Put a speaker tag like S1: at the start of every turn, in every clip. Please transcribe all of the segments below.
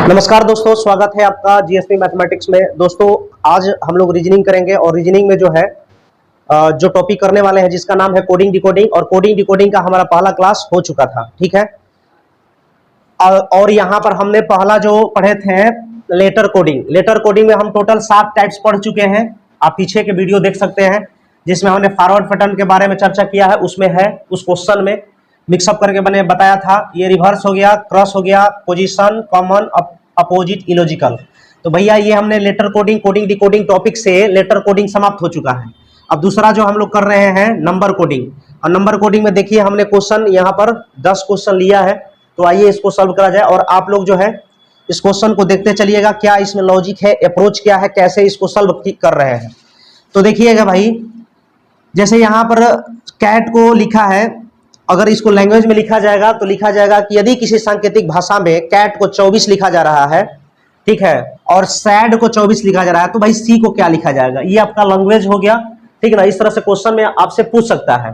S1: नमस्कार दोस्तों, स्वागत है आपका जीएसपी मैथमेटिक्स में। दोस्तों आज हम लोग रीजनिंग करेंगे और रीजनिंग में जो है जो टॉपिक करने वाले हैं जिसका नाम है कोडिंग डिकोडिंग। और कोडिंग डिकोडिंग का हमारा पहला क्लास हो चुका था, ठीक है। और यहाँ पर हमने पहला जो पढ़े थे लेटर कोडिंग। लेटर कोडिंग में हम टोटल 7 टाइप्स पढ़ चुके हैं। आप पीछे के वीडियो देख सकते हैं जिसमें हमने फॉरवर्ड पैटर्न के बारे में चर्चा किया है। उसमें है उस क्वेश्चन में मिक्सअप करके मैंने बताया था, ये रिवर्स हो गया, क्रॉस हो गया, पोजीशन, कॉमन, अपोजिट, इलॉजिकल। तो भैया ये हमने letter coding, coding decoding topic से लेटर कोडिंग समाप्त हो चुका है। अब दूसरा जो हम लोग कर रहे हैं नंबर कोडिंग। और नंबर कोडिंग में देखिए हमने क्वेश्चन यहाँ पर 10 क्वेश्चन लिया है। तो आइए इसको सॉल्व करा जाए और आप लोग जो है इस क्वेश्चन को देखते चलिएगा, क्या इसमें लॉजिक है, अप्रोच क्या है, कैसे इसको सॉल्व कर रहे हैं। तो देखिएगा भाई, जैसे यहाँ पर कैट को लिखा है, अगर इसको लैंग्वेज में लिखा जाएगा तो लिखा जाएगा कि यदि किसी सांकेतिक भाषा में कैट को 24 लिखा जा रहा है, ठीक है, और सैड को 24 लिखा जा रहा है, तो भाई सी को क्या लिखा जाएगा। ये आपका लैंग्वेज हो गया, ठीक है ना। इस तरह से क्वेश्चन में आपसे पूछ सकता है,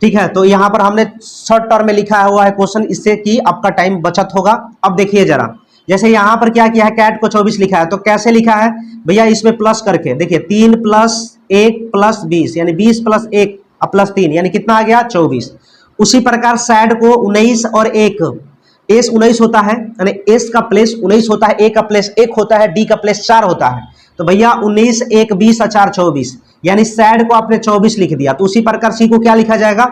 S1: ठीक है। तो यहाँ पर हमने शॉर्ट टर्म में लिखा हुआ है क्वेश्चन, इससे कि आपका टाइम बचत होगा। अब देखिए जरा, जैसे यहाँ पर क्या किया है, कैट को 24 लिखा है, तो कैसे लिखा है भैया, इसमें प्लस करके देखिए 3 + 1 + 20 यानी 20 + 1 + 3 यानी कितना आ गया 24। उसी प्रकार सैड को 19 और 1, एस 19 होता है, यानी एस का प्लेस 19 होता है, ए का प्लेस 1 होता है, डी का प्लेस 4 होता है। तो भैया 19 1 20 और 4 24, यानी सैड को आपने 24 लिख दिया। तो उसी प्रकार सी को क्या लिखा जाएगा,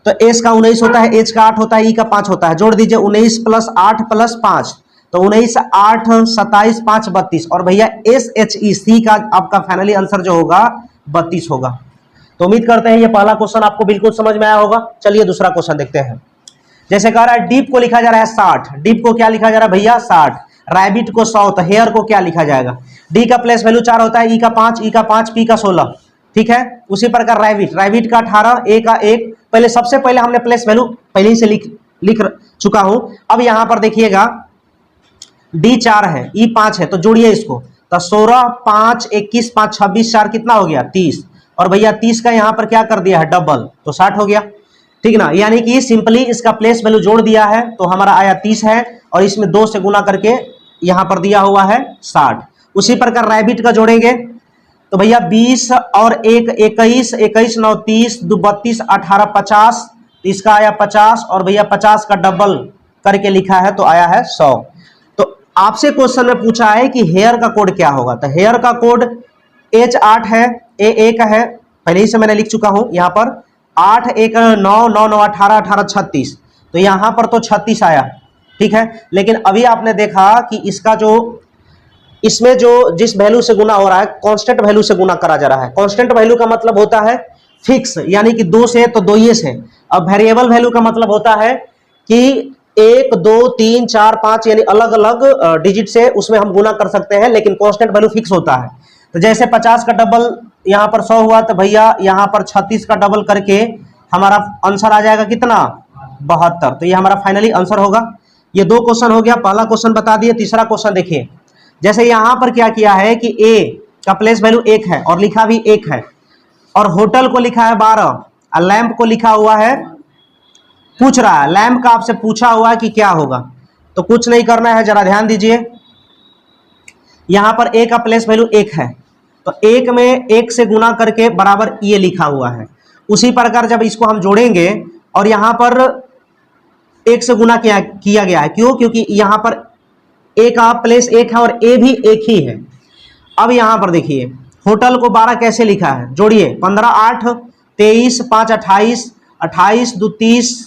S1: तो एस का 19 होता है, एच का 8 होता है, ई का 5 होता है। जोड़ दीजिए 19 + 8 + 5, तो 19 8 27 5 32। और भैया एस एच ई सी का आपका फाइनली आंसर जो होगा 32 होगा। तो उम्मीद करते हैं ये पहला क्वेश्चन आपको बिल्कुल समझ में आया होगा। चलिए दूसरा क्वेश्चन देखते हैं। जैसे कह रहा है डीप को लिखा जा रहा है 60, डीप को क्या लिखा जा रहा है भैया 60, रैबिट को 100, तो हेयर को क्या लिखा जाएगा। डी का प्लेस वैल्यू 4 होता है, ई का 5, ई का 5, पी का 16, ठीक है। उसी प्रकार रैबिट, रैबिट का 18, ए का 1। पहले सबसे पहले हमने प्लेस वैल्यू पहले ही से लिख चुका हूं। अब यहां पर देखिएगा डी 4 है, ई 5 है, तो जोड़िए इसको, तो 16 5 21 5 26 4 कितना हो गया 30। और भैया 30 का यहाँ पर क्या कर दिया है डबल, तो 60 हो गया, ठीक ना। यानी कि सिंपली इसका प्लेस वैल्यू जोड़ दिया है तो हमारा आया 30 है, और इसमें 2 से गुना करके यहाँ पर दिया हुआ है 60। उसी प्रकार रैबिट का जोड़ेंगे तो भैया 20 और 1 21, 21 9 30, 2 32, 18 50, इसका आया 50, और भैया 50 का डबल करके लिखा है तो आया है 100। तो आपसे क्वेश्चन में पूछा है कि हेयर का कोड क्या होगा, तो हेयर का कोड H 8 है, A 1 है, पहले ही से मैंने लिख चुका हूं। यहाँ पर 8 1 9 9 9 18 18 36, तो यहाँ पर तो 36 आया, ठीक है। लेकिन अभी आपने देखा कि इसका जो इसमें जो जिस वैल्यू से गुना हो रहा है कांस्टेंट वैल्यू से गुना करा जा रहा है। कांस्टेंट वैल्यू का मतलब होता है फिक्स, यानी कि 2 से तो 2 ही से। अब वेरिएबल वैल्यू का मतलब होता है कि 1 2 3 4 5 यानी अलग अलग डिजिट से उसमें हम गुना कर सकते हैं, लेकिन कांस्टेंट वैल्यू फिक्स होता है। तो जैसे 50 का डबल यहाँ पर 100 हुआ, तो भैया यहाँ पर 36 का डबल करके हमारा आंसर आ जाएगा कितना 72। तो ये हमारा फाइनली आंसर होगा। ये 2 क्वेश्चन हो गया, पहला क्वेश्चन बता दिए। तीसरा क्वेश्चन देखिए, जैसे यहाँ पर क्या किया है कि ए का प्लेस वैल्यू 1 है और लिखा भी 1 है, और होटल को लिखा है 12, और लैंप को लिखा हुआ है, पूछ रहा है लैंप का आपसे पूछा हुआ है कि क्या होगा। तो कुछ नहीं करना है, जरा ध्यान दीजिए। यहाँ पर ए का प्लेस वैल्यू 1 है, तो 1 में 1 से गुना करके बराबर ये लिखा हुआ है। उसी प्रकार जब इसको हम जोड़ेंगे, और यहाँ पर 1 से गुना किया गया है, क्यों, क्योंकि यहाँ पर ए का प्लेस 1 है और ए भी 1 ही है। अब यहाँ पर देखिए होटल को 12 कैसे लिखा है, जोड़िए 15 8 23 5 28, 28 2 30,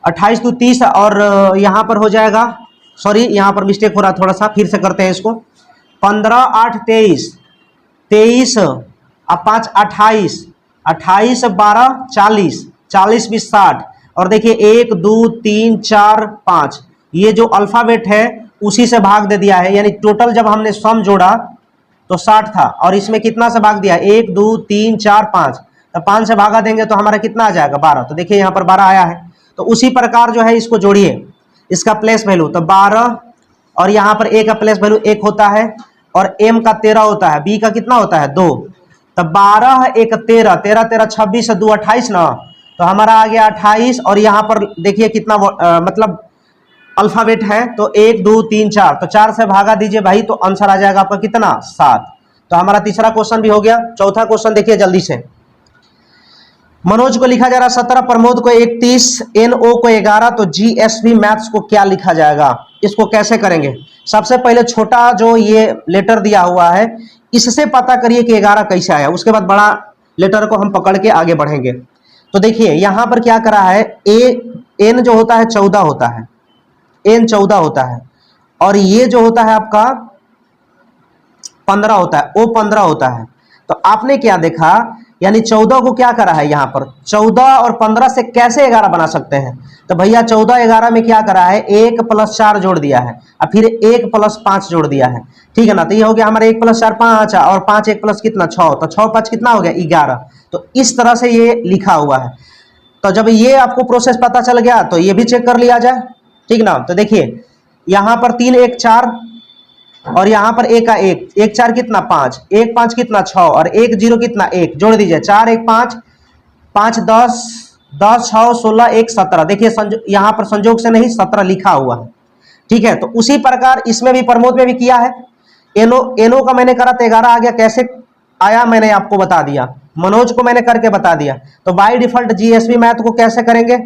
S1: 28 2 30, और यहाँ पर हो जाएगा, सॉरी यहाँ पर मिस्टेक हो रहा है थोड़ा सा, फिर से करते हैं इसको। 15 8 23, 23 और 5 28, 28 12 40, 40 20 60, और देखिए 1 2 3 4 5, ये जो अल्फाबेट है उसी से भाग दे दिया है। यानी टोटल जब हमने सम जोड़ा तो 60 था, और इसमें कितना से भाग दिया 1 2 3 4 5, तो 5 से भागा देंगे तो हमारा कितना आ जाएगा 12। तो देखिए यहाँ पर 12 आया है। तो उसी प्रकार जो है इसको जोड़िए, इसका प्लेस वैल्यू तो 12, और यहाँ पर ए का प्लेस वैल्यू 1 होता है, और एम का 13 होता है, बी का कितना होता है 2, तो 12 1 13, 13 13 26 2 28 ना, तो हमारा आ गया 28। और यहाँ पर देखिए कितना मतलब अल्फाबेट है तो 1 2 3 4, तो 4 से भागा दीजिए भाई, तो आंसर आ जाएगा आपका कितना 7। तो हमारा तीसरा क्वेश्चन भी हो गया। चौथा क्वेश्चन देखिए जल्दी से। मनोज को लिखा जा रहा 17, प्रमोद को 31, NO को 11, तो GSV मैथ्स को क्या लिखा जाएगा, इसको कैसे करेंगे। सबसे पहले छोटा जो ये लेटर दिया हुआ है इससे पता करिए कि 11 कैसे आया, उसके बाद बड़ा लेटर को हम पकड़ के आगे बढ़ेंगे। तो देखिए यहां पर क्या करा है, N जो होता है 14 होता है, N 14 होता है, और ये जो होता है आपका 15 होता है, O 15 होता है। तो आपने क्या देखा, यानी 14 को क्या करा है, यहां पर 14 और 15 से कैसे 11 बना सकते हैं। तो भैया 14 11 में क्या करा है, 1 + 4 जोड़ दिया है और फिर 1 + 5 जोड़ दिया है, ठीक है ना। तो ये हो गया हमारा 1 + 4 5 और 5 1 + कितना 6, तो 6 5 कितना हो गया 11। तो इस तरह से ये लिखा हुआ है। तो जब ये आपको प्रोसेस पता चल गया तो ये भी चेक कर लिया जाए, ठीक ना। तो देखिए यहां पर 3 1 4 और यहां पर 1 का 1 1 4 कितना 5 1 5 कितना 6 और 1 0 कितना 1, जोड़ दीजिए 4 1 5 5 10 10 6 16 1 17। देखिए यहां पर संजोग से नहीं 17 लिखा हुआ है, ठीक है। तो उसी प्रकार इसमें भी प्रमोद में भी किया है। एनो का मैंने करा तो 11 आ गया, कैसे आया मैंने आपको बता दिया। मनोज को मैंने करके बता दिया। तो बाय डिफॉल्ट GSV मैथ को कैसे करेंगे,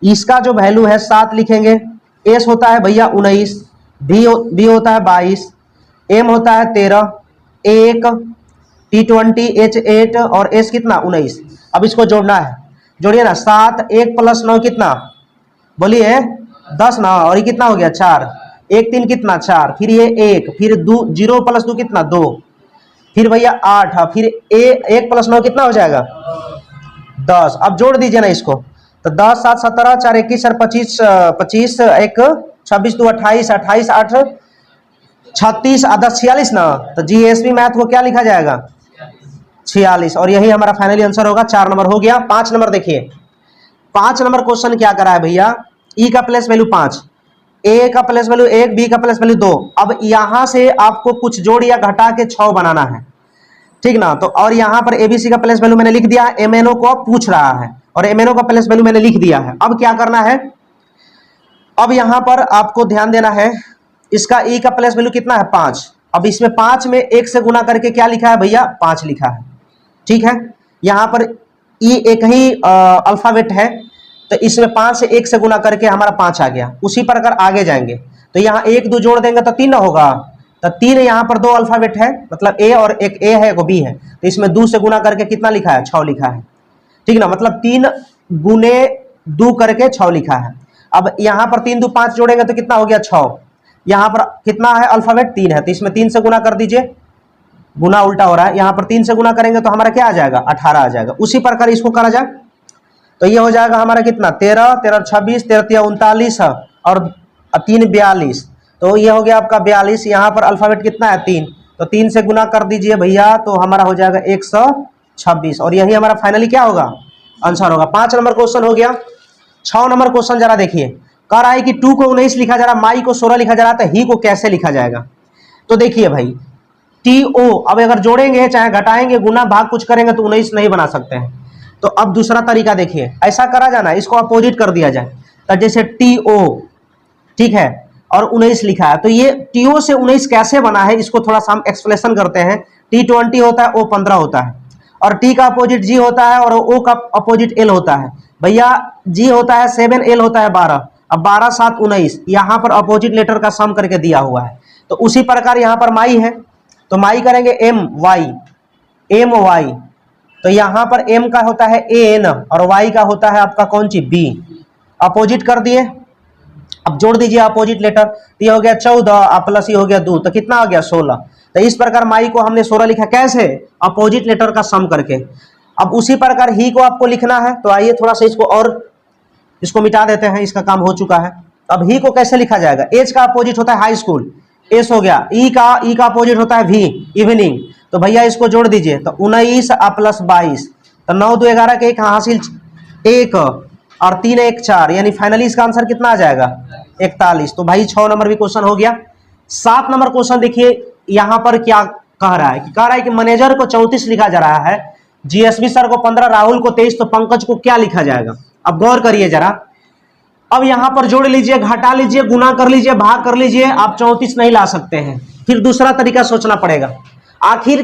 S1: इसका जो वैल्यू है 7 लिखेंगे, एस होता है भैया 19, बी होता है 22, एम होता है 13, एक T20 H8 और एस कितना 19। अब इसको जोड़ना है, जोड़िए ना, 7 1 + 9 कितना बोलिए 10 ना, और ये कितना हो गया 4, 1 3 कितना 4, फिर ये 1, फिर 0 + 2 कितना 2, फिर भैया 8, फिर 1 + 9 कितना हो जाएगा 10। अब जोड़ दीजिए ना इसको, तो 10 7 17 4 21 4 25 25 1 26 2 28 28 8 36 10 46 ना। तो GSV मैथ को क्या लिखा जाएगा 46, और यही हमारा फाइनली आंसर होगा। 4 नंबर हो गया। 5 नंबर देखिए, 5 नंबर क्वेश्चन क्या करा है भैया, E का प्लेस वैल्यू 5, A का प्लेस वैल्यू 1, B का प्लेस वैल्यू 2। अब यहां से आपको कुछ जोड़ या घटा के 6 बनाना है, ठीक ना। तो और यहां पर ABC का प्लेस वैल्यू मैंने लिख दिया है, MNO को पूछ रहा है और MNO का प्लेस वैल्यू मैंने लिख दिया है। अब क्या करना है, अब यहां पर आपको ध्यान देना है, इसका E का प्लेस वैल्यू कितना है 5। अब इसमें 5 में 1 से गुना करके क्या लिखा है भैया 5 लिखा है, ठीक है। यहां पर E एक ही अल्फाबेट है, तो इसमें 5 से 1 से गुना करके हमारा 5 आ गया। उसी प्रकार आगे जाएंगे तो यहाँ 1 2 जोड़ देंगे तो 3 होगा, तो 3 यहाँ पर 2 अल्फाबेट है, मतलब A और एक A है एक B है, तो इसमें 2 से गुना करके कितना लिखा है 6 लिखा है, ठीक ना। मतलब 3 गुने 2 करके 6 लिखा है। अब यहाँ पर 3 2 5 जोड़ेंगे तो कितना हो गया 6। यहाँ पर कितना है अल्फाबेट 3 है, तो इसमें 3 से गुना कर दीजिए, गुना उल्टा हो रहा है, यहाँ पर 3 से गुना करेंगे तो हमारा क्या आ जाएगा 18 आ जाएगा। उसी प्रकार इसको करा जाए तो ये हो जाएगा हमारा कितना 13 13 26 13 39 और 3 42, तो ये हो गया आपका 42। यहाँ पर अल्फाबेट कितना है 3, तो 3 से गुना कर दीजिए भैया, तो हमारा हो जाएगा 126, और यही हमारा फाइनली क्या होगा आंसर होगा। 5 नंबर क्वेश्चन हो गया। 6 नंबर क्वेश्चन जरा देखिए, कह रहा है कि 2 को 19 लिखा जा रहा, माई को 16 लिखा जा रहा, तो ही को कैसे लिखा जाएगा। तो देखिए भाई TO, अब अगर जोड़ेंगे चाहे घटाएंगे गुना भाग कुछ करेंगे तो 19 नहीं बना सकते हैं। तो अब दूसरा तरीका देखिए, ऐसा करा जाना, इसको अपोजिट कर दिया जाए, तो जैसे TO, ठीक है, और 19 लिखा है, तो ये TO से 19 कैसे बना है इसको थोड़ा सा हम एक्सप्लेनेशन करते हैं। T20 होता है, O 15 होता है, और T का अपोजिट G होता है और O का अपोजिट L होता है। भैया G होता है 7, L होता है 12, अब 12 7 19, यहाँ पर अपोजिट लेटर का सम करके दिया हुआ है। तो उसी प्रकार यहाँ पर माई है, तो माई करेंगे MY, तो यहां पर M का होता है AN और Y का होता है आपका कौन सी B, अपोजिट कर दिए। अब जोड़ दीजिए अपोजिट लेटर, तो ये हो गया 14 प्लस ये हो गया 2, तो कितना आ गया 16। तो इस प्रकार माई को हमने 16 लिखा, कैसे अपोजिट लेटर का सम करके। अब उसी प्रकार ही को आपको लिखना है, तो आइए थोड़ा सा इसको और इसको मिटा देते हैं, इसका काम हो चुका है। अब ही को कैसे लिखा जाएगा, एच का अपोजिट होता है हाई स्कूल, एस हो गया, ई का अपोजिट होता है वी इवनिंग, तो भैया इसको जोड़ दीजिए, तो 19 प्लस 22, तो 9 2 11 के 1 हासिल 1 और 3 1 4, यानी फाइनली इसका आंसर कितना आ जाएगा 41। तो भाई 6 नंबर भी क्वेश्चन हो गया। 7 नंबर क्वेश्चन देखिए, यहां पर क्या कह रहा है कि मैनेजर को 34 लिखा जा रहा है, GSV सर को 15, राहुल को 23, तो पंकज को क्या लिखा जाएगा। अब गौर करिए जरा, अब यहां पर जोड़ लीजिए, घटा लीजिए, गुना कर लीजिए, भाग कर लीजिए, आप 34 नहीं ला सकते हैं। फिर दूसरा तरीका सोचना पड़ेगा। आखिर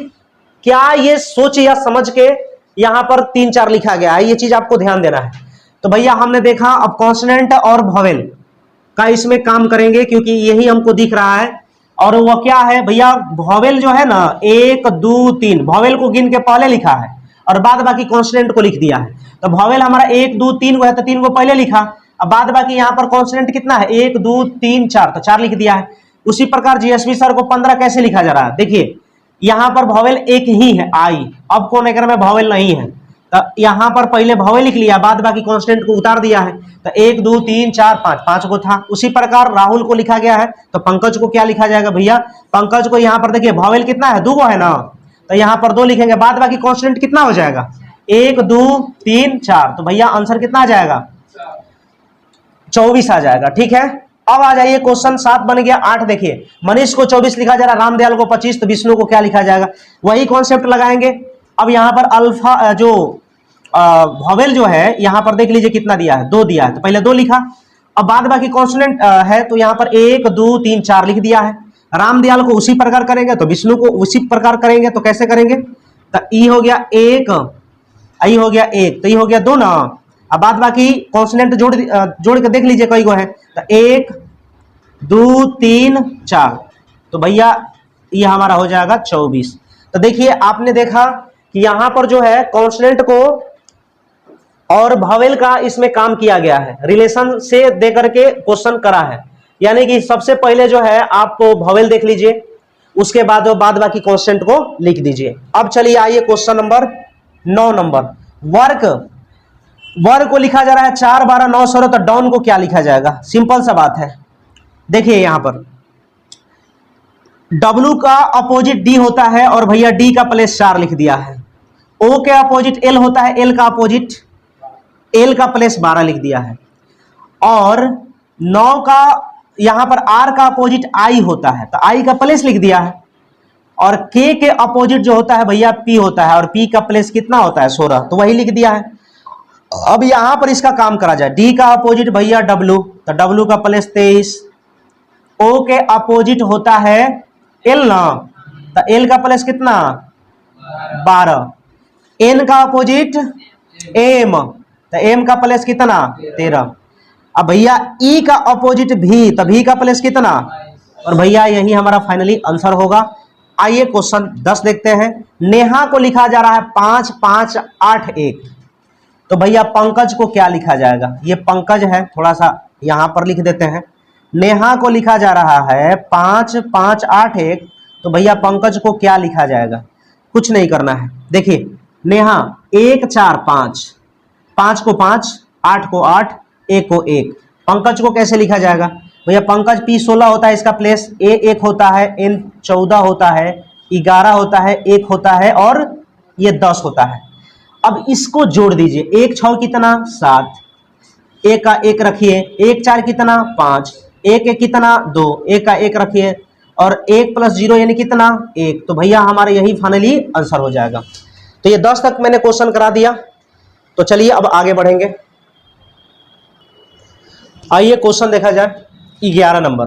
S1: क्या ये सोच या समझ के यहां पर 3 4 लिखा गया है, ये चीज आपको ध्यान देना है। तो भैया हमने देखा, अब कॉन्सोनेंट और वॉवेल का इसमें काम करेंगे, क्योंकि यही हमको दिख रहा है। और वो क्या है भैया, वॉवेल जो है ना 1 2 3, वॉवेल को गिन के पहले लिखा है और बाद बाकी कॉन्सोनेंट को लिख दिया है। तो वॉवेल हमारा 1 2 3 को है, तो 3 को पहले लिखा, अब बाद बाकी यहाँ पर कॉन्सोनेंट कितना है 1 2 3 4, तो 4 लिख दिया है। उसी प्रकार जीएसवी सर को 15 कैसे लिखा जा रहा है, देखिए यहां पर वॉवेल एक ही है आई, अब कौन अगर में वॉवेल नहीं है, तो यहां पर पहले वॉवेल लिख लिया, बाद बाकी कांस्टेंट को उतार दिया है। तो 1 2 3 4 5, 5 को था। उसी प्रकार राहुल को लिखा गया है, तो पंकज को क्या लिखा जाएगा भैया, पंकज को यहां पर देखिए वॉवेल कितना है 2 को है ना, तो यहां पर 2 लिखेंगे, बाद बाकी कांस्टेंट कितना हो जाएगा 1 2 3 4, तो भैया आंसर कितना आ जाएगा 24 आ जाएगा। ठीक है, अब आ जाइए क्वेश्चन 7 बन गया। 8 देखिए, मनीष को 24 लिखा जा रहा है, रामदयाल को 25, तो विष्णु को क्या लिखा जाएगा, वही कॉन्सेप्ट लगाएंगे। अब यहां पर अल्फा जो वॉवेल जो है यहां पर देख लीजिए कितना दिया है 2 दिया है, तो पहले 2 लिखा, अब बाद बाकी कॉन्सोनेंट है तो यहां पर 1 2 3 4 लिख दिया है। रामदयाल को उसी प्रकार करेंगे, तो विष्णु को उसी प्रकार करेंगे, तो कैसे करेंगे, तो ई हो गया 1, आई हो गया 1, तो ये हो गया 2 ना, अब बाद बाकी कॉन्सोनेंट जोड़ के देख लीजिए कई गो है, तो 1 2 3 4, तो भैया ये हमारा हो जाएगा 24। तो देखिए आपने देखा कि यहां पर जो है कॉन्सोनेंट को और वॉवेल का इसमें काम किया गया है, रिलेशन से दे करके क्वेश्चन करा है। यानी कि सबसे पहले जो है आप वॉवेल देख लीजिए, उसके बाद बाकी कॉन्स्टेंट को लिख दीजिए। अब चलिए आइए क्वेश्चन नंबर 9 नंबर, वर्ग को लिखा जा रहा है 4 12 9 16, तो डाउन को क्या लिखा जाएगा, सिंपल सा बात है। देखिए यहां पर W का अपोजिट D होता है और भैया D का प्लेस 4 लिख दिया है। O के अपोजिट L होता है, L का अपोजिट L का प्लेस 12 लिख दिया है। और 9 का यहां पर R का अपोजिट I होता है, तो I का प्लेस लिख दिया है। और K के अपोजिट जो होता है भैया P होता है, और P का प्लेस कितना होता है 16, तो वही लिख दिया है। अब यहां पर इसका काम करा जाए, D का अपोजिट भैया W, तो W का प्लेस 23, O के अपोजिट होता है L ना, तो L का प्लेस कितना 12, N का अपोजिट M, तो M का प्लेस कितना 13। अब भैया E का अपोजिट V, तो V का प्लेस कितना, और भैया यही हमारा फाइनली आंसर होगा। आइए क्वेश्चन 10 देखते हैं। नेहा को लिखा जा रहा है 5 5 8 1, तो भैया पंकज को क्या लिखा जाएगा, ये पंकज है, थोड़ा सा यहां पर लिख देते हैं। नेहा को लिखा जा रहा है 5 5 8 1, तो भैया पंकज को क्या लिखा जाएगा, कुछ नहीं करना है। देखिए नेहा 1 4 5, 5 को 5, 8 को 8, 1 को 1, पंकज को कैसे लिखा जाएगा भैया, पंकज P 16 होता है, इसका प्लेस A 1 होता है, N 14 होता है, 11 होता है, 1 होता है, और ये 10 होता है। अब इसको जोड़ दीजिए, 1 6 कितना 7, 1 का 1 रखिए, 1 4 कितना 5, 1 1 कितना 2, 1 का 1 रखिए, और 1 + 0 यानी कितना 1, तो भैया हमारे यही फाइनली आंसर हो जाएगा। तो ये 10 तक मैंने क्वेश्चन करा दिया। तो चलिए अब आगे बढ़ेंगे। आइए क्वेश्चन देखा जाए 11 नंबर,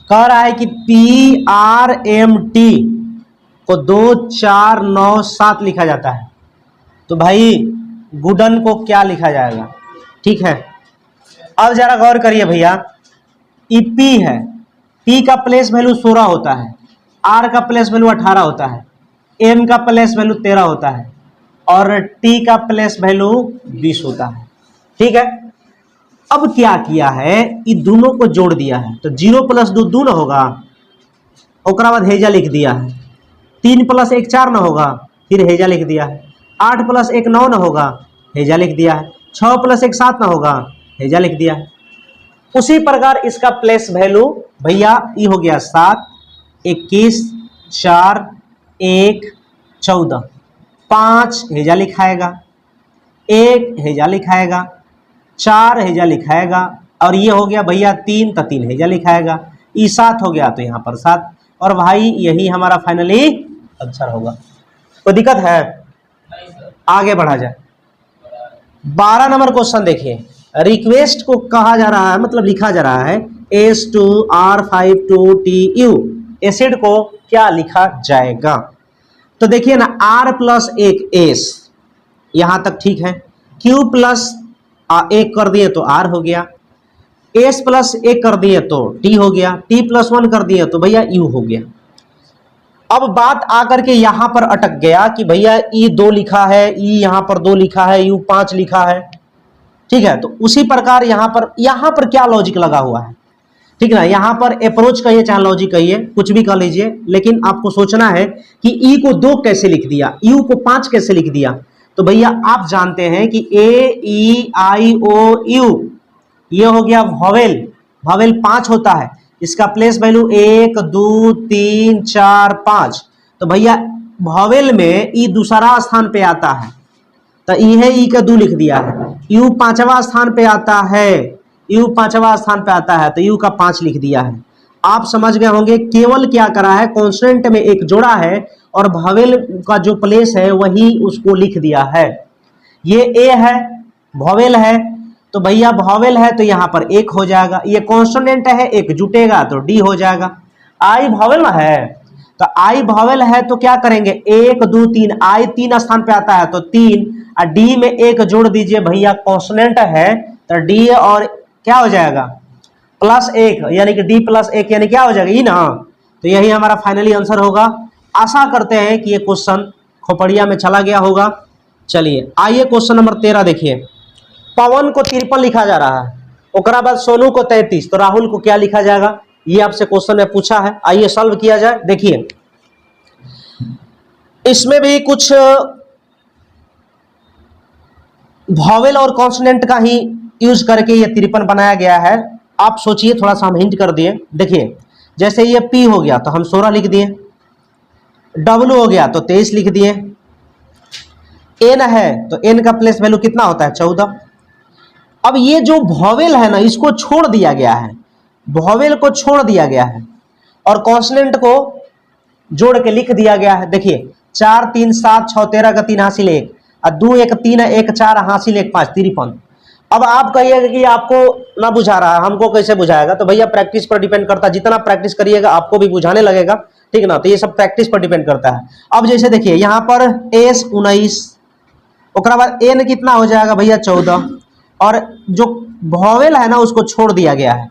S1: कह रहा है कि PRMT को 2 4 9 7 लिखा जाता है, तो भाई गुडन को क्या लिखा जाएगा। ठीक है, अब जरा गौर करिए भैया, ई P है, P का प्लेस वैल्यू 16 होता है, R का प्लेस वैल्यू 18 होता है, M का प्लेस वैल्यू 13 होता है, और T का प्लेस वैल्यू 20 होता है। ठीक है, अब क्या किया है, इन दोनों को जोड़ दिया है, तो 0 + 2 2 ना होगा, ओकरा बाद हेजा लिख दिया है। 3 + 1 4 ना होगा, फिर हेजा लिख दिया है। 8 + 1 9 ना होगा, हेजा लिख दिया है। 6 + 1 7 ना होगा, हेजा लिख दिया है। उसी प्रकार इसका प्लेस वैल्यू भैया ये हो गया 7 21 4 1 14, 5 हेजा लिखाएगा, 1 हेजा लिखाएगा, 4 हेजा लिखाएगा, और ये हो गया भैया 3, तो 3 हेजा लिखाएगा। ये 7 हो गया, तो यहाँ पर 7, और भाई यही हमारा फाइनली आंसर होगा। कोई दिक्कत है, आगे बढ़ा जाए। 12 नंबर क्वेश्चन देखिए, रिक्वेस्ट को कहा जा रहा है, मतलब लिखा जा रहा है S2R52TU, एसिड को क्या लिखा जाएगा? तो देखिए ना, R प्लस एक S, यहां तक ठीक है। Q प्लस एक कर दिए तो R हो गया, S प्लस एक कर दिए तो T हो गया, T प्लस 1 कर दिए तो भैया U हो गया। अब बात आकर के यहां पर अटक गया कि भैया E 2 लिखा है, E यहां पर 2 लिखा है, U 5 लिखा है, ठीक है। तो उसी प्रकार यहां पर क्या लॉजिक लगा हुआ है, ठीक है ना। यहां पर अप्रोच कहिए चाहे लॉजिक कहिए, कुछ भी कह लीजिए, लेकिन आपको सोचना है कि E को 2 कैसे लिख दिया, U को 5 कैसे लिख दिया। तो भैया आप जानते हैं कि A-E-I-O-U ये हो गया वॉवेल, वॉवेल 5 होता है, इसका प्लेस वैल्यू 1 2 3 4 5। तो भैया वॉवेल में ई दूसरा स्थान पे आता है, तो ई है, ई का 2 लिख दिया है। यू 5वां स्थान पे आता है, यू 5वां स्थान पे आता है, तो यू का 5 लिख दिया है। आप समझ गए होंगे, केवल क्या करा है, कॉन्स्टेंट में एक जोड़ा है और वॉवेल का जो प्लेस है वही उसको लिख दिया है। ये ए है, वॉवेल है, तो भैया वॉवेल है तो यहां पर 1 हो जाएगा। ये कॉन्सोनेंट है, एक जुटेगा तो डी हो जाएगा। आई वॉवेल है, तो आई वॉवेल है तो क्या करेंगे, 1 2 3, आई 3 स्थान पे आता है तो 3, और डी में 1 जोड़ दीजिए भैया, कॉन्सोनेंट है तो डी और क्या हो जाएगा प्लस 1, यानी कि डी प्लस 1 यानी क्या हो जाएगा, ई ना। तो यही हमारा फाइनली आंसर होगा। आशा करते हैं कि ये क्वेश्चन खोपड़िया में चला गया होगा। चलिए आइए क्वेश्चन नंबर 13 देखिए। पवन को 53 लिखा जा रहा है, ओकरा बाद सोनू को 33, तो राहुल को क्या लिखा जाएगा, ये आपसे क्वेश्चन में पूछा है। आइए सॉल्व किया जाए। देखिए इसमें भी कुछ वॉवेल और कॉन्सोनेंट का ही यूज करके ये 53 बनाया गया है। आप सोचिए, थोड़ा सा हम हिंट कर दिए। देखिए जैसे ये P हो गया तो हम 16 लिख दिए, W हो गया तो 23 लिख दिए, N है तो N का प्लेस वैल्यू कितना होता है, 14। अब ये जो वॉवेल है ना, इसको छोड़ दिया गया है, वॉवेल को छोड़ दिया गया है और कॉन्सोनेंट को जोड़ के लिख दिया गया है। देखिए 4 3 7 6 13 का 3 हासिल 1 और 2 1 3 1 4 हासिल 1 5, 53। अब आप कहिएगा कि आपको ना बुझा रहा है, हमको कैसे बुझाएगा, तो भैया प्रैक्टिस पर डिपेंड करता है। जितना प्रैक्टिस करिएगा आपको भी बुझाने लगेगा, ठीक ना। तो ये सब प्रैक्टिस पर डिपेंड करता है। अब जैसे देखिए यहाँ पर S 19, उसके बाद N कितना हो जाएगा भैया 14, और जो वॉवेल है ना उसको छोड़ दिया गया है,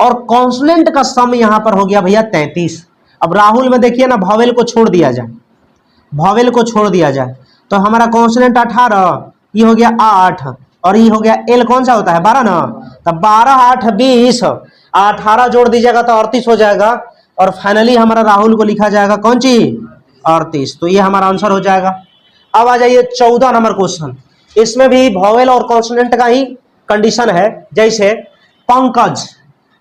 S1: और कॉन्सोनेंट का सम यहाँ पर हो गया भैया 33। अब राहुल में देखिए ना, वॉवेल को छोड़ दिया जाए, वॉवेल को छोड़ दिया जाए तो हमारा कॉन्सोनेंट 18, ये हो गया 8, और ये हो गया L कौन सा होता है 12 ना, तब 12 8 20, 18 जोड़ दीजिएगा तो 38 हो जाएगा, और फाइनली हमारा राहुल को लिखा जाएगा कौन चीज 38। तो ये हमारा आंसर हो जाएगा। अब आ जाइए 14 नंबर क्वेश्चन। इसमें भी वॉवेल और कॉन्सोनेंट का ही कंडीशन है। जैसे पंकज,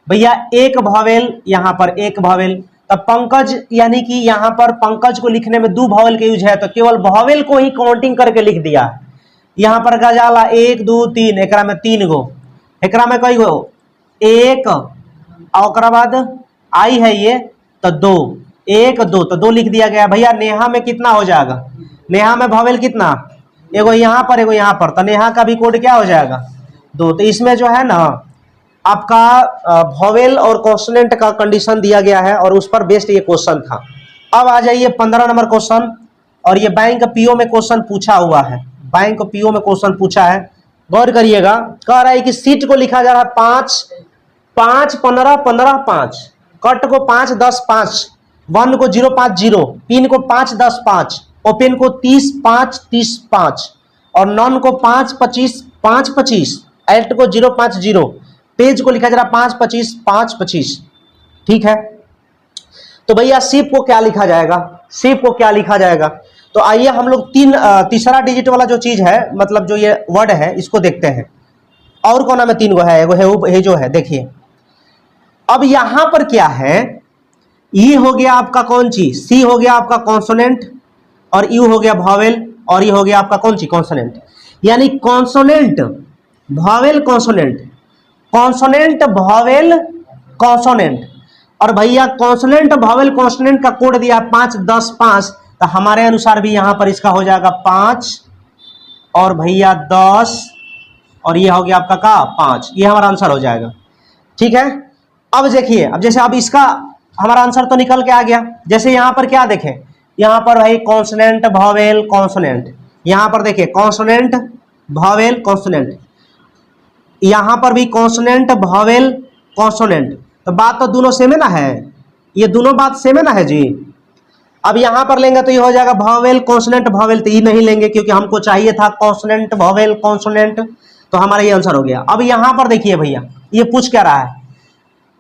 S1: भैया एक वॉवेल, यहाँ पर एक वॉवेल, तब पंकज यानी कि यहाँ पर पंकज को लिखने में 2 वॉवेल के यूज है, तो केवल वॉवेल को ही काउंटिंग करके लिख दिया। यहाँ पर गजाला 1 2 3, एकरा में 3 गो, एकरा में कई गो 1, और बाद आई है ये तो 2, 1 2, तो 2 लिख दिया गया। भैया नेहा में कितना हो जाएगा, नेहा में वॉवेल कितना, एगो यहाँ पर एगो यहाँ पर, तो नेहा का भी कोड क्या हो जाएगा 2। तो इसमें जो है ना आपका वॉवेल और कॉन्सोनेंट का कंडीशन दिया गया है और उस पर बेस्ड ये क्वेश्चन था। अब आ जाइए 15 नंबर क्वेश्चन, और ये बैंक पीओ में क्वेश्चन पूछा हुआ है, बैंक पीओ में क्वेश्चन पूछा है। गौर करिएगा, कह रहा है कि सीट को लिखा जा रहा है 5 5 15 15 5, कट को 5 10 5, 1 को 0 5 0, पिन को 5 10 5, ओपन को 30 5 30 5, और नॉन को 5 25 5 25, एल्ट को 0 5 0, पेज को लिखा जा रहा 5 25 5 25, ठीक है। तो भैया सिप को क्या लिखा जाएगा, सिप को क्या लिखा जाएगा, तो आइए हम लोग तीसरा डिजिट वाला जो चीज है, मतलब जो ये वर्ड है इसको देखते हैं। और कोना में 3 गो है, एगो है वो जो है, देखिए अब यहां पर क्या है, ई हो गया आपका कौन चीज, सी हो गया आपका कॉन्सोनेंट, और यू हो गया वॉवेल, और ये हो गया आपका कौन सी कॉन्सोनेंट, यानी consonant vowel consonant, consonant vowel consonant. और भैया कॉन्सोनेंट वॉवेल कॉन्सोनेंट का कोड दिया 5 10 5, तो हमारे अनुसार भी यहां पर इसका हो जाएगा 5 और भैया 10 और ये हो गया आपका का 5, ये हमारा आंसर हो जाएगा। ठीक है, अब देखिए, अब जैसे अब इसका हमारा आंसर तो निकल के आ गया। जैसे यहाँ पर क्या देखें, यहाँ पर भाई कॉन्सोनेंट वॉवेल कॉन्सोनेंट, यहाँ पर देखिए कॉन्सोनेंट वॉवेल कॉन्सोनेंट, यहाँ पर भी कॉन्सोनेंट वॉवेल कॉन्सोनेंट, तो बात तो दोनों सेम है ना है, ये दोनों बात सेम है ना है जी। अब यहाँ पर लेंगे तो ये हो जाएगा वॉवेल कॉन्सोनेंट वॉवेल, तो ये नहीं लेंगे क्योंकि हमको चाहिए था कॉन्सोनेंट वॉवेल कॉन्सोनेंट, तो हमारा ये आंसर हो गया। अब यहाँ पर देखिए भैया, ये पूछ क्या रहा है,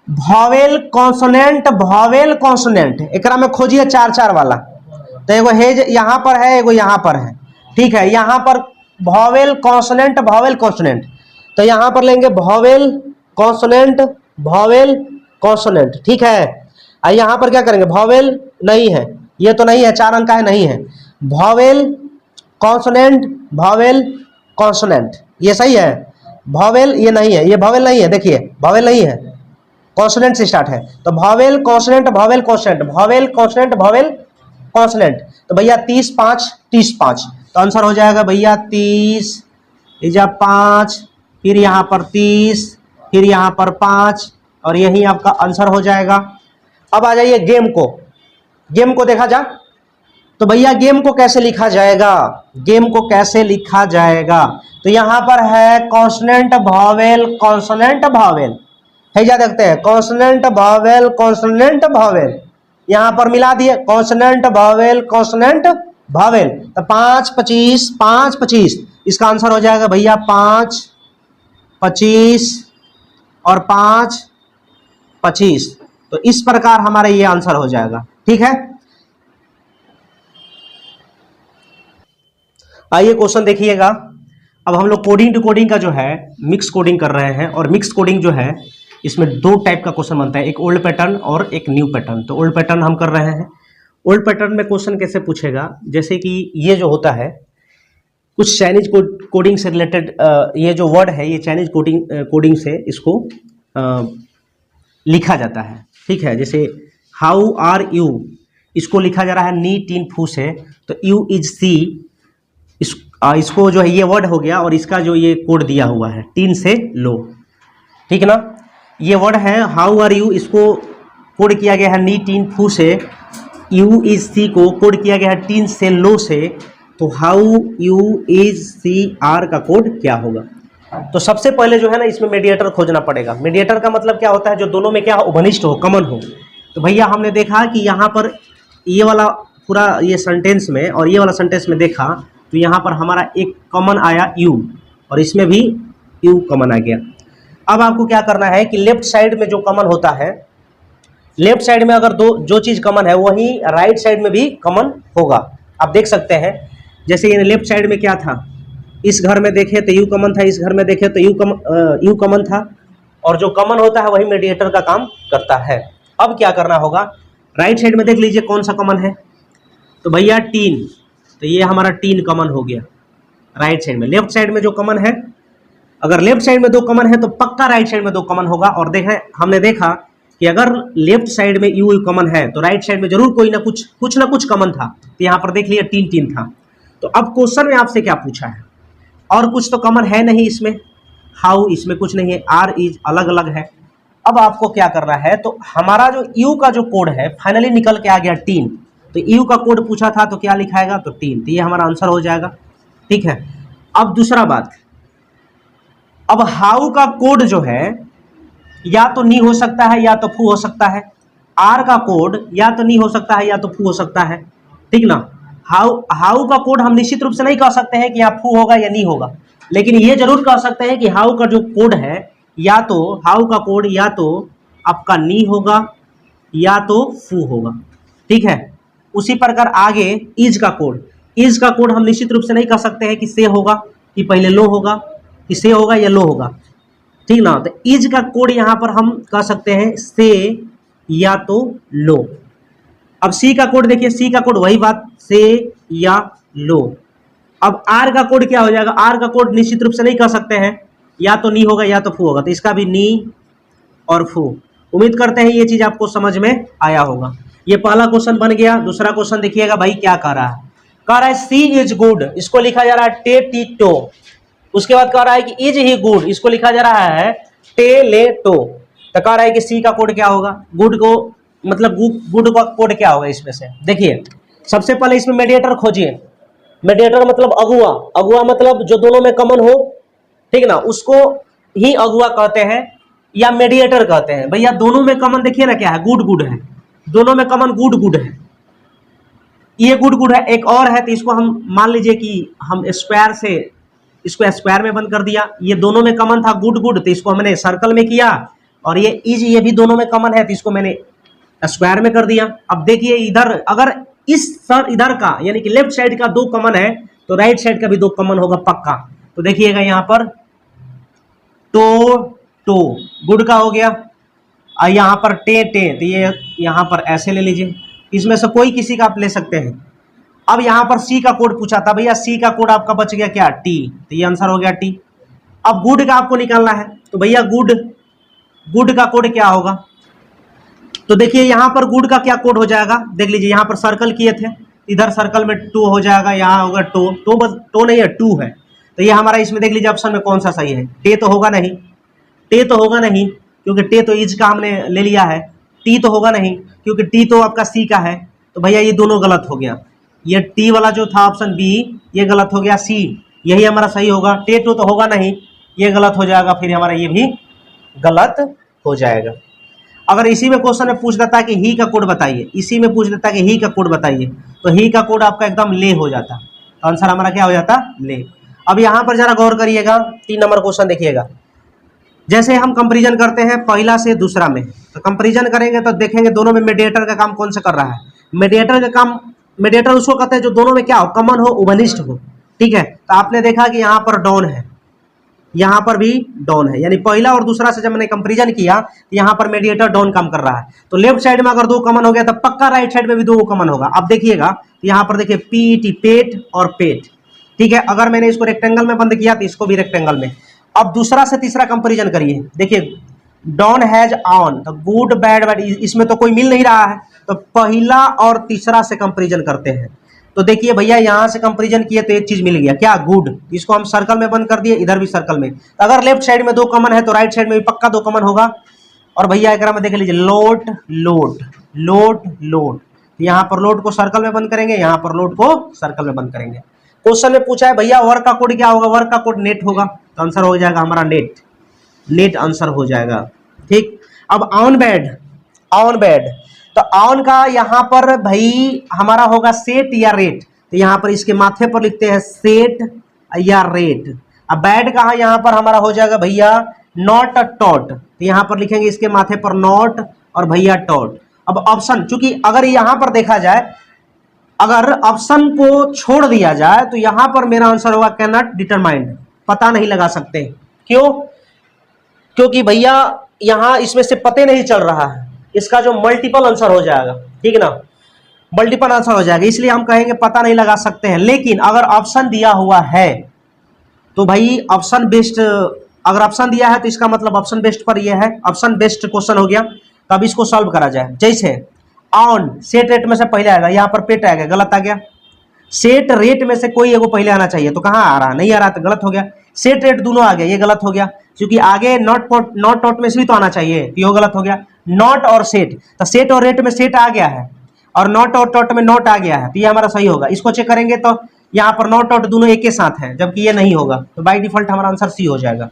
S1: वॉवेल कॉन्सोनेंट वॉवेल कॉन्सोनेंट, एकरा में खोजिए 4-4 वाला, तो एगो है यहाँ पर है, एगो यहाँ पर है। ठीक है, यहाँ पर वॉवेल कॉन्सोनेंट वॉवेल कॉन्सोनेंट, तो यहाँ पर लेंगे वॉवेल कॉन्सोनेंट वॉवेल कॉन्सोनेंट। ठीक है, और यहाँ पर क्या करेंगे, वॉवेल नहीं है, ये तो नहीं है, 4 अंक का है, नहीं है, वॉवेल कॉन्सोनेंट वॉवेल कॉन्सोनेंट, ये सही है। वॉवेल ये नहीं है, ये वॉवेल नहीं है, देखिए वॉवेल नहीं है, कॉन्सोनेंट से स्टार्ट है, तो vowel consonant vowel consonant, vowel consonant vowel consonant, तो भैया 30 5 30 5, तो आंसर हो जाएगा भैया 30 इजा 5, फिर यहाँ पर 30, फिर यहाँ पर 5, और यही आपका आंसर हो जाएगा। अब आ जाइए गेम को, गेम को देखा जा, तो भैया गेम को कैसे लिखा जाएगा, गेम को कैसे लिखा जाएगा, तो यहाँ पर है कॉन्सोनेंट वॉवेल कॉन्सोनेंट वॉवेल, है जा देखते हैं, कॉन्सोनेंट वॉवेल कॉन्सोनेंट वॉवेल, यहाँ पर मिला दिए कॉन्सोनेंट वॉवेल कॉन्सोनेंट वॉवेल, तो 5 25 5 25, इसका आंसर हो जाएगा भैया 5 25 और 5 25, तो इस प्रकार हमारा ये आंसर हो जाएगा। ठीक है, आइए क्वेश्चन देखिएगा। अब हम लोग कोडिंग डिकोडिंग का जो है मिक्स कोडिंग कर रहे हैं, और मिक्स कोडिंग जो है इसमें 2 टाइप का क्वेश्चन बनता है, एक ओल्ड पैटर्न और एक न्यू पैटर्न। तो ओल्ड पैटर्न हम कर रहे हैं। ओल्ड पैटर्न में क्वेश्चन कैसे पूछेगा, जैसे कि ये जो होता है कुछ चाइनीज कोडिंग से रिलेटेड, ये जो वर्ड है ये चाइनीज कोडिंग से इसको लिखा जाता है। ठीक है, जैसे हाउ आर यू, इसको लिखा जा रहा है नी टीन फू से, तो यू इज सी, इसको जो है ये वर्ड हो गया, और इसका जो ये कोड दिया हुआ है टीन से लो। ठीक है ना, ये वर्ड है हाउ आर यू, इसको कोड किया गया है नी टीन फू से, यू इज सी को कोड किया गया है टीन से लो से, तो how you is C R का कोड क्या होगा। तो सबसे पहले जो है ना इसमें मीडिएटर खोजना पड़ेगा। मीडिएटर का मतलब क्या होता है, जो दोनों में क्या हो, घनिष्ठ हो, कॉमन हो। तो भैया हमने देखा कि यहाँ पर ये वाला पूरा ये सेंटेंस में और ये वाला सेंटेंस में देखा, तो यहाँ पर हमारा एक कॉमन आया यू, और इसमें भी यू कॉमन आ गया। अब आपको क्या करना है कि लेफ्ट साइड में जो कॉमन होता है, लेफ्ट साइड में अगर जो चीज़ कॉमन है वही राइट साइड में भी कॉमन होगा। आप देख सकते हैं, जैसे ये लेफ्ट साइड में क्या था, इस घर में देखे तो यू कॉमन था, इस घर में देखे तो यू कॉमन था, और जो कॉमन होता है वही मीडिएटर का काम करता है। अब क्या करना होगा, राइट साइड में देख लीजिए कौन सा कॉमन है, तो भैया टीन, तो ये हमारा टीन कॉमन हो गया राइट साइड में। लेफ्ट साइड में जो कॉमन है, अगर लेफ्ट साइड में 2 कॉमन है तो पक्का राइट साइड में 2 कॉमन होगा। और देखें, हमने देखा कि अगर लेफ्ट साइड में यू कॉमन है तो राइट साइड में जरूर कोई ना कुछ कॉमन था, तो यहाँ पर देख लिया टीन था। तो अब क्वेश्चन में आपसे क्या पूछा है, और कुछ तो कॉमन है नहीं इसमें, हाउ इसमें कुछ नहीं है, आर इज अलग अलग है। अब आपको क्या करना है, तो हमारा जो यू का जो कोड है फाइनली निकल के आ गया टीन, तो यू का कोड पूछा था तो क्या लिखाएगा, तो टीन, तो ये हमारा आंसर हो जाएगा। ठीक है, अब दूसरा बात, अब हाउ का कोड जो है या तो नी हो सकता है या तो फू हो सकता है, आर का कोड या तो नी हो सकता है या तो फू हो सकता है। ठीक ना, हाउ का कोड हम निश्चित रूप से नहीं कह सकते हैं कि यहाँ फू होगा या नी होगा, लेकिन ये जरूर कह सकते हैं कि हाउ का जो कोड है, या तो हाउ का कोड या तो आपका नी होगा या तो फू होगा। ठीक है, उसी प्रकार आगे इज का कोड हम निश्चित रूप से नहीं कह सकते हैं कि से होगा कि पहले लो होगा, कि से होगा या लो होगा। ठीक ना, तो इज का कोड यहाँ पर हम कह सकते हैं से या तो लो। अब सी का कोड देखिए, सी का कोड वही बात, से या लो। अब आर का कोड क्या हो जाएगा, आर का कोड निश्चित रूप से नहीं कह सकते हैं, या तो नी होगा या तो फू होगा, तो इसका भी नी और फू। उम्मीद करते हैं ये चीज आपको समझ में आया होगा। ये पहला क्वेश्चन बन गया। दूसरा क्वेश्चन देखिएगा भाई क्या कह रहा है, कह रहा है सी इज गुड, इसको लिखा जा रहा है टे टी टो, उसके बाद कह रहा है कि इज ही गुड, इसको लिखा जा रहा है टेलेटो। तो कह रहा है कि सी का कोड क्या होगा, गुड को मतलब गुड का कोड क्या होगा इसमें से। देखिए सबसे पहले इसमें मेडिएटर खोजिए। मेडिएटर मतलब अगुआ, अगुआ मतलब जो दोनों में कॉमन हो, ठीक ना, उसको ही अगुआ कहते हैं या मेडिएटर कहते हैं। भैया दोनों में कॉमन देखिए ना क्या है, गुड गुड है, दोनों में कॉमन गुड गुड है, ये गुड गुड है। एक और है तो इसको हम मान लीजिए कि हम स्क्वायर से इसको स्क्वायर में बंद कर दिया, ये दोनों में कॉमन था गुड गुड, तो इसको हमने सर्कल में किया, और ये इज ये भी दोनों में कॉमन है तो इसको मैंने स्क्वायर में कर दिया। अब देखिए इधर अगर इधर का यानी कि लेफ्ट साइड का दो कॉमन है तो राइट साइड का भी दो कॉमन होगा पक्का। तो देखिएगा यहाँ पर टो गुड का हो गया, और यहाँ पर टे तो ये यहाँ पर ऐसे ले लीजिए, इसमें से कोई किसी का आप ले सकते हैं। अब यहाँ पर सी का कोड पूछा था, भैया सी का कोड आपका बच गया क्या, टी, तो ये आंसर हो गया टी। अब गुड का आपको निकालना है, तो भैया गुड का कोड क्या होगा, तो देखिए यहाँ पर गुड का क्या कोड हो जाएगा, देख लीजिए यहाँ पर सर्कल किए थे, इधर सर्कल में टू हो जाएगा, यहाँ होगा टो नहीं है टू है, तो ये हमारा इसमें देख लीजिए ऑप्शन में कौन सा सही है, टे तो होगा नहीं, टे तो होगा नहीं क्योंकि टे तो इज का हमने ले लिया है, टी तो होगा नहीं क्योंकि टी तो आपका सी का है, तो भैया ये दोनों गलत हो गया, ये टी वाला जो था ऑप्शन बी ये गलत हो गया, सी यही हमारा सही होगा, टे टू तो होगा नहीं, ये गलत हो जाएगा, फिर हमारा ये भी गलत हो जाएगा। अगर इसी में क्वेश्चन में पूछ देता कि ही का कोड बताइए, इसी में पूछ देता कि ही का कोड बताइए, तो ही का कोड आपका एकदम ले हो जाता, तो आंसर हमारा क्या हो जाता, ले। अब यहाँ पर जरा गौर करिएगा, 3 नंबर क्वेश्चन देखिएगा, जैसे हम कंपैरिजन करते हैं पहला से दूसरा में, तो कंपैरिजन करेंगे तो देखेंगे दोनों में मेडिएटर का काम कौन सा कर रहा है। मेडिएटर का काम, मेडिएटर उसको कहते हैं जो दोनों में क्या हो, कॉमन हो, उभनिष्ठ हो, ठीक है। तो आपने देखा कि यहाँ पर डॉन है, यहाँ पर भी डॉन है, यानी पहला और दूसरा से जब मैंने कंपैरिजन किया तो यहाँ पर मेडिएटर डॉन काम कर रहा है, तो लेफ्ट साइड में अगर 2 कॉमन हो गया तो पक्का राइट साइड में भी 2 कॉमन होगा। अब देखिएगा यहाँ पर देखिए पीटी पेट और पेट, ठीक है। अगर मैंने इसको रेक्टेंगल में बंद किया तो इसको भी रेक्टेंगल में। अब दूसरा से तीसरा कंपैरिजन करिए, देखिए डॉन हैज ऑन, तो गुड बैड बैड, इसमें तो कोई मिल नहीं रहा है, तो पहला और तीसरा से कंपैरिजन करते हैं। तो देखिए भैया यहाँ से कंपैरिजन किए तो एक चीज मिल गया क्या, गुड, इसको हम सर्कल में बंद कर दिए, इधर भी सर्कल में। तो अगर लेफ्ट साइड में 2 कॉमन है तो राइट साइड में भी पक्का 2 कॉमन होगा। और भैया एक में देख लीजिए लोड लोड लोड लोड, यहाँ पर लोड को सर्कल में बंद करेंगे, यहाँ पर लोड को सर्कल में बंद करेंगे। क्वेश्चन में पूछा है भैया वर्क का कोड क्या होगा, वर्क का कोड नेट होगा, तो आंसर हो जाएगा हमारा नेट, नेट आंसर हो जाएगा, ठीक। अब ऑन बेड, ऑन बेड, तो ऑन का यहाँ पर भाई हमारा होगा सेट या रेट, तो यहाँ पर इसके माथे पर लिखते हैं सेट या रेट। अब बैड कहा यहाँ पर हमारा हो जाएगा भैया नॉट टॉट, तो यहाँ पर लिखेंगे इसके माथे पर नॉट और भैया टॉट। अब ऑप्शन, चूंकि अगर यहाँ पर देखा जाए, अगर ऑप्शन को छोड़ दिया जाए तो यहाँ पर मेरा आंसर होगा कैन नॉट डिटरमाइंड, पता नहीं लगा सकते। क्यों, क्योंकि भैया यहाँ इसमें से पते नहीं चल रहा है, इसका जो मल्टीपल आंसर हो जाएगा, ठीक है ना, मल्टीपल आंसर हो जाएगा, इसलिए हम कहेंगे पता नहीं लगा सकते हैं। लेकिन अगर ऑप्शन दिया हुआ है तो भाई ऑप्शन बेस्ड, अगर ऑप्शन दिया है तो इसका मतलब ऑप्शन बेस्ड पर यह है, ऑप्शन बेस्ड क्वेश्चन हो गया। तो अब इसको सॉल्व करा जाए, जैसे ऑन सेट रेट में से पहले आएगा, यहाँ पर पेट आएगा, गलत आ गया। सेट रेट में से कोई एगो पहले आना चाहिए, तो कहाँ आ रहा, नहीं आ रहा, तो गलत हो गया। सेट रेट दोनों आ गया, ये गलत हो गया, क्योंकि आगे नॉट टॉट में से भी तो आना चाहिए, तो ये गलत हो गया। नॉट और सेट, तो सेट और रेट में सेट आ गया है और नॉट और टॉट में नॉट आ गया है, तो ये हमारा सही होगा। इसको चेक करेंगे तो यहाँ पर नॉट टॉट दोनों एक के साथ है, जबकि ये नहीं होगा, तो बाय डिफॉल्ट हमारा आंसर सी हो जाएगा।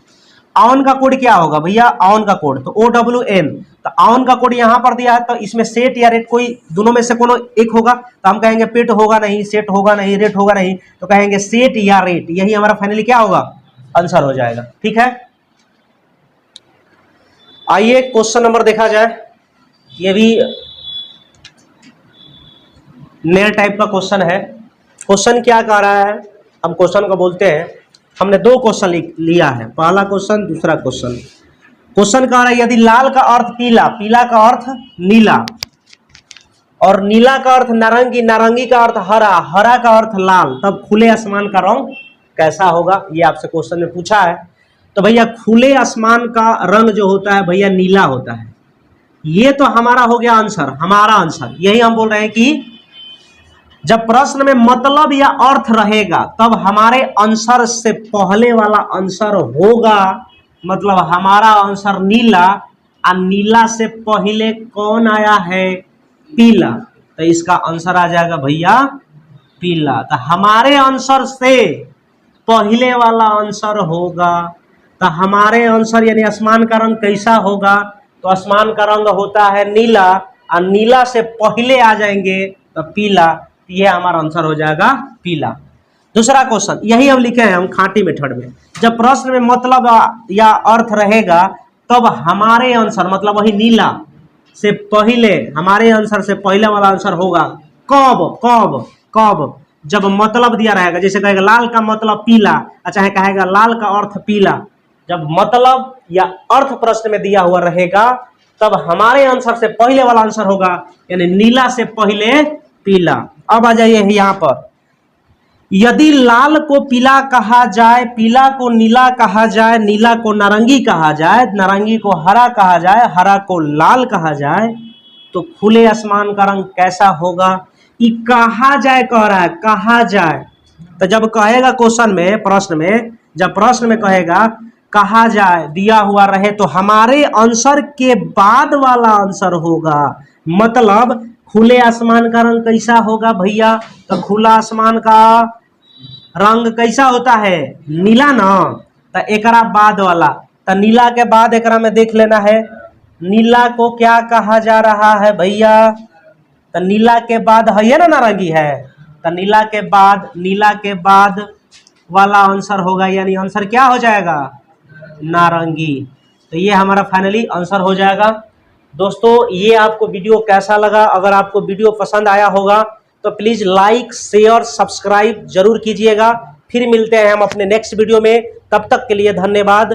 S1: ऑन का कोड क्या होगा भैया, ऑन का कोड तो OWN, तो ऑन का कोड यहाँ पर दिया है, तो इसमें सेट या रेट कोई दोनों में से कोनो एक होगा, तो हम कहेंगे पेट होगा नहीं, सेट होगा नहीं, रेट होगा नहीं, तो कहेंगे सेट या रेट, यही हमारा फाइनली क्या होगा, आंसर हो जाएगा, ठीक है। आइए क्वेश्चन नंबर देखा जाए, ये भी नया टाइप का क्वेश्चन है। क्वेश्चन क्या कह रहा है, हम क्वेश्चन को बोलते हैं, हमने 2 क्वेश्चन लिया है, पहला क्वेश्चन दूसरा क्वेश्चन। क्वेश्चन कह रहा है यदि लाल का अर्थ पीला, पीला का अर्थ नीला, और नीला का अर्थ नारंगी, नारंगी का अर्थ हरा, हरा का अर्थ लाल, तब खुले आसमान का रंग कैसा होगा, ये आपसे क्वेश्चन में पूछा है। तो भैया खुले आसमान का रंग जो होता है भैया नीला होता है, ये तो हमारा हो गया आंसर, हमारा आंसर, यही हम बोल रहे हैं कि जब प्रश्न में मतलब या अर्थ रहेगा तब हमारे आंसर से पहले वाला आंसर होगा, मतलब हमारा आंसर नीला, और नीला से पहले कौन आया है? पीला, तो इसका आंसर आ जाएगा भैया पीला। तो हमारे आंसर से पहले वाला आंसर होगा, तो हमारे आंसर यानी आसमान का रंग कैसा होगा? तो आसमान का रंग होता है नीला, और नीला से पहले आ जाएंगे तो पीला, ये हमारा आंसर हो जाएगा पीला। दूसरा क्वेश्चन यही अब लिखे हैं हम खाटी मेथड में। जब प्रश्न में मतलब या अर्थ रहेगा तब हमारे आंसर मतलब वही नीला से पहले, हमारे आंसर से पहले वाला आंसर होगा कब कब कब? जब मतलब दिया रहेगा, जैसे कहेगा लाल का मतलब पीला, अच्छा कहेगा लाल का अर्थ पीला। जब मतलब या अर्थ प्रश्न में दिया हुआ रहेगा तब हमारे आंसर से पहले वाला आंसर होगा, यानी नीला से पहले पीला। अब आ जाइए यहाँ पर, यदि लाल को पीला कहा जाए, पीला को नीला कहा जाए, नीला को नारंगी कहा जाए, नारंगी को हरा कहा जाए, हरा को लाल कहा जाए, तो खुले आसमान का रंग कैसा होगा? ये कहा जाए कह रहा है, कहा जाए। तो जब कहेगा क्वेश्चन में, प्रश्न में, जब प्रश्न में कहेगा कहा जाए दिया हुआ रहे तो हमारे आंसर के बाद वाला आंसर होगा। मतलब खुले आसमान का रंग कैसा होगा भैया? तो खुला आसमान का रंग कैसा होता है? नीला ना। तो एकरा बाद वाला, तो नीला के बाद एकरा में देख लेना है नीला को क्या कहा जा रहा है भैया? तो नीला के बाद है ना नारंगी है, तो नीला के बाद वाला आंसर होगा, यानी आंसर क्या हो जाएगा? नारंगी। तो ये हमारा फाइनली आंसर हो जाएगा। दोस्तों ये आपको वीडियो कैसा लगा? अगर आपको वीडियो पसंद आया होगा तो प्लीज लाइक शेयर सब्सक्राइब जरूर कीजिएगा। फिर मिलते हैं हम अपने नेक्स्ट वीडियो में, तब तक के लिए धन्यवाद।